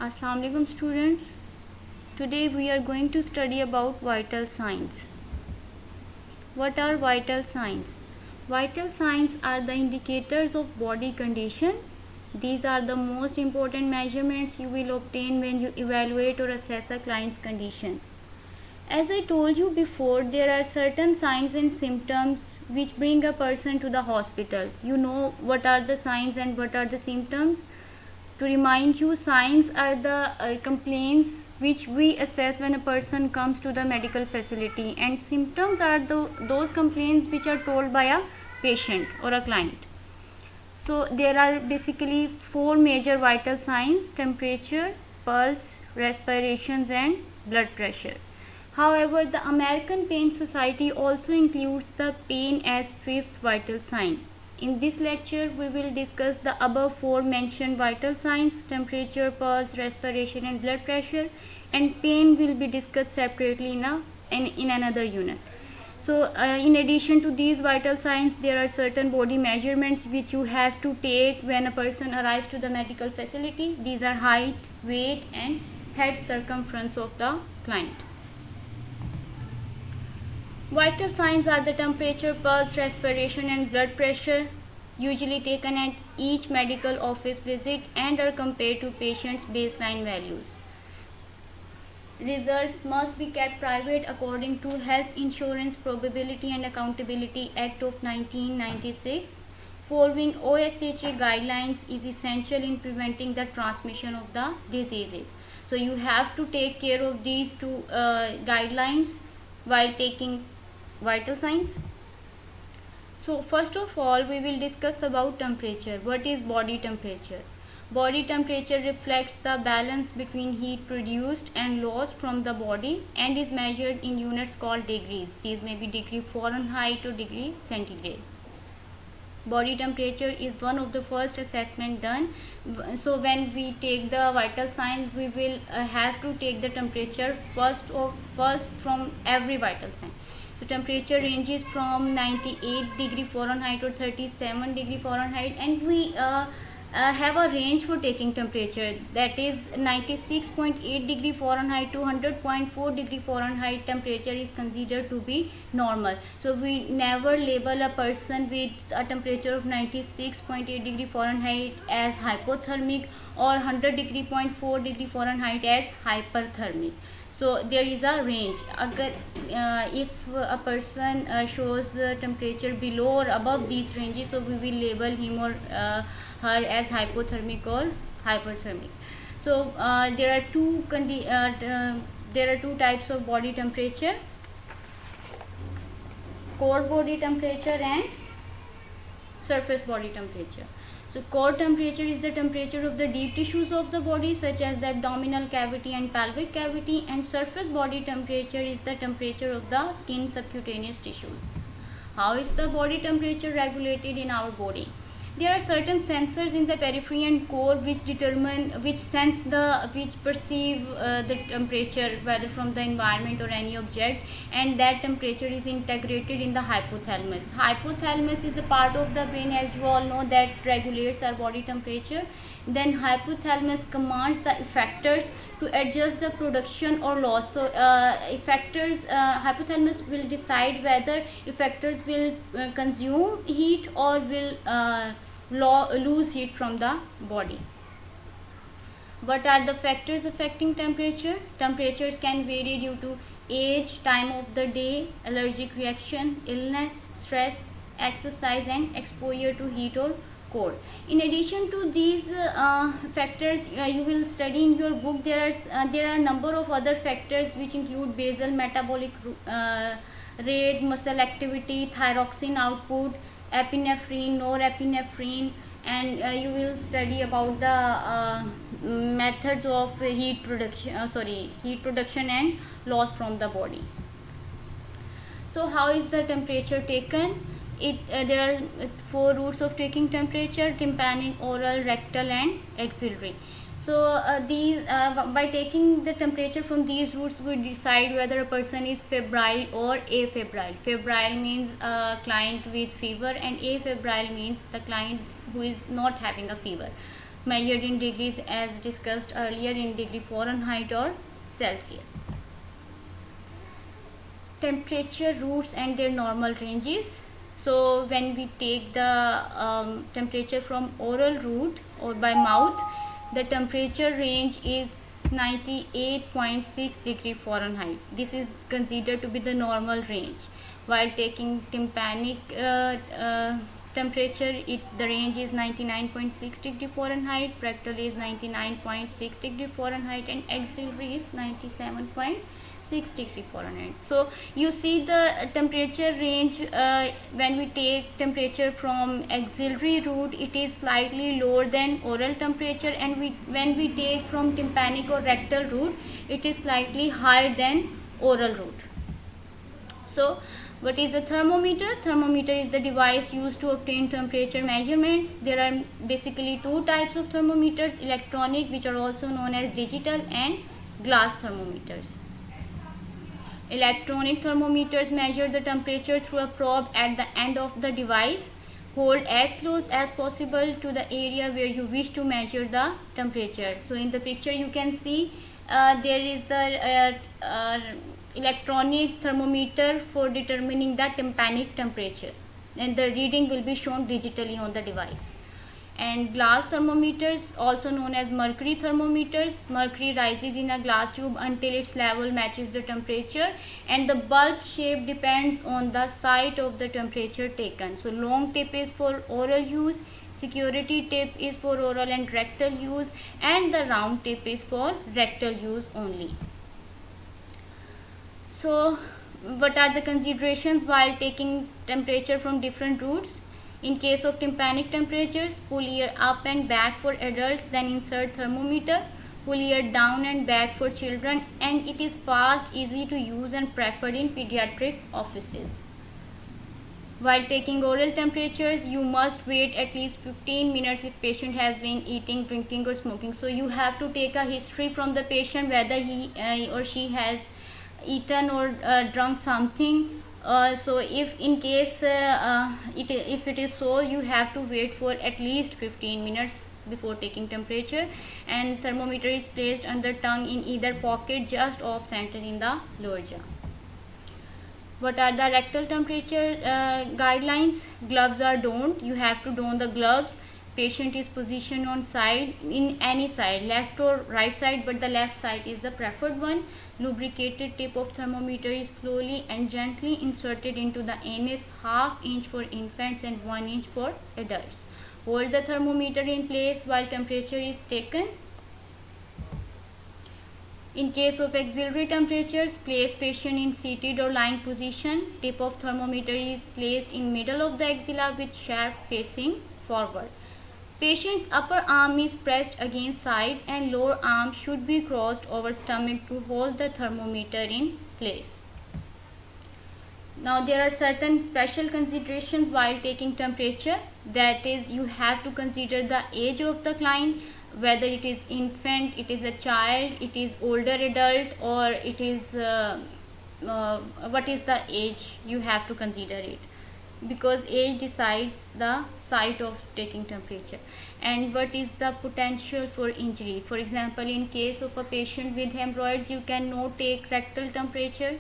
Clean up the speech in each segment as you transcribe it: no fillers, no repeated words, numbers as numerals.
Assalamu alaikum students. Today we are going to study about vital signs. What are vital signs? Vital signs are the indicators of body condition. These are the most important measurements you will obtain when you evaluate or assess a client's condition. As I told you before, there are certain signs and symptoms which bring a person to the hospital. You know what are the signs and what are the symptoms. To remind you, signs are the complaints which we assess when a person comes to the medical facility, and symptoms are those complaints which are told by a patient or a client. So there are basically four major vital signs: temperature, pulse, respirations and blood pressure. However, the American Pain Society also includes the pain as fifth vital sign. In this lecture, we will discuss the above four mentioned vital signs: temperature, pulse, respiration and blood pressure, and pain will be discussed separately in another unit. So in addition to these vital signs, there are certain body measurements which you have to take when a person arrives to the medical facility. These are height, weight and head circumference of the client. Vital signs are the temperature, pulse, respiration and blood pressure, usually taken at each medical office visit and are compared to patient's baseline values. Results must be kept private according to Health Insurance Probability and Accountability Act of 1996. Following OSHA guidelines is essential in preventing the transmission of the diseases. So you have to take care of these two guidelines while taking vital signs. So first of all, we will discuss about temperature. What is body temperature? Body temperature reflects the balance between heat produced and lost from the body and is measured in units called degrees. These may be degree Fahrenheit or degree centigrade. Body temperature is one of the first assessment done. So when we take the vital signs, we will have to take the temperature first from every vital sign. So temperature ranges from 98 degree Fahrenheit or 37 degree Fahrenheit, and we have a range for taking temperature, that is 96.8 degree Fahrenheit to 100.4 degree Fahrenheit temperature is considered to be normal. So we never label a person with a temperature of 96.8 degree Fahrenheit as hypothermic or 100 degree 0.4 degree Fahrenheit as hyperthermic. So there is a range. If a person shows temperature below or above these ranges, so we will label him or her as hypothermic or hyperthermic. So there are two types of body temperature: core body temperature and surface body temperature. So core temperature is the temperature of the deep tissues of the body, such as the abdominal cavity and pelvic cavity, and surface body temperature is the temperature of the skin subcutaneous tissues. How is the body temperature regulated in our body? There are certain sensors in the periphery and core which perceive the temperature, whether from the environment or any object, and that temperature is integrated in the hypothalamus. Hypothalamus is the part of the brain, as you all know, that regulates our body temperature. Then hypothalamus commands the effectors to adjust the production or loss. So hypothalamus will decide whether effectors will consume heat or will lose heat from the body. What are the factors affecting temperature? Temperatures can vary due to age, time of the day, allergic reaction, illness, stress, exercise and exposure to heat or cold. In addition to these factors, you will study in your book, there are a number of other factors which include basal metabolic rate, muscle activity, thyroxine output, epinephrine, norepinephrine, and you will study about the methods of heat production and loss from the body. So how is the temperature taken? There are four routes of taking temperature: tympanic, oral, rectal and axillary. So by taking the temperature from these routes, we decide whether a person is febrile or afebrile. Febrile means a client with fever, and afebrile means the client who is not having a fever. measured in degrees as discussed earlier in degree Fahrenheit or Celsius. Temperature roots and their normal ranges. So when we take the temperature from oral route or by mouth, the temperature range is 98.6 degree Fahrenheit. This is considered to be the normal range. While taking tympanic temperature, the range is 99.6 degree Fahrenheit, rectal is 99.6 degree Fahrenheit, and axillary is 97.6 degree Fahrenheit. So you see the temperature range when we take temperature from axillary route, it is slightly lower than oral temperature, and when we take from tympanic or rectal route, it is slightly higher than oral route. So what is a thermometer? Thermometer is the device used to obtain temperature measurements. There are basically two types of thermometers: electronic, which are also known as digital, and glass thermometers. Electronic thermometers measure the temperature through a probe at the end of the device. Hold as close as possible to the area where you wish to measure the temperature. So in the picture you can see there is the electronic thermometer for determining the tympanic temperature, and the reading will be shown digitally on the device. And glass thermometers, also known as mercury thermometers. Mercury rises in a glass tube until its level matches the temperature, and the bulb shape depends on the site of the temperature taken. So long tip is for oral use, security tip is for oral and rectal use, and the round tip is for rectal use only. So what are the considerations while taking temperature from different routes? In case of tympanic temperatures, pull ear up and back for adults, then insert thermometer. Pull ear down and back for children, and it is fast, easy to use, and preferred in pediatric offices. While taking oral temperatures, you must wait at least 15 minutes if patient has been eating, drinking or smoking. So you have to take a history from the patient whether he or she has eaten or drunk something. So if in case if it is so, you have to wait for at least 15 minutes before taking temperature, and thermometer is placed under tongue in either pocket just off center in the lower jaw. What are the rectal temperature guidelines? Gloves are donned. You have to don the gloves. Patient is positioned on side, in any side, left or right side, but the left side is the preferred one. Lubricated tip of thermometer is slowly and gently inserted into the anus, 1/2 inch for infants and 1 inch for adults. Hold the thermometer in place while temperature is taken. In case of axillary temperatures, place patient in seated or lying position. Tip of thermometer is placed in middle of the axilla with shaft facing forward. Patient's upper arm is pressed against side, and lower arm should be crossed over stomach to hold the thermometer in place. Now there are certain special considerations while taking temperature. That is, you have to consider the age of the client, whether it is infant, it is a child, it is older adult, or it is what is the age. You have to consider it, because age decides the site of taking temperature. And what is the potential for injury? For example, in case of a patient with hemorrhoids, you cannot take rectal temperature,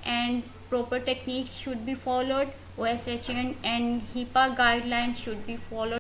and proper techniques should be followed. OSHA and HIPAA guidelines should be followed.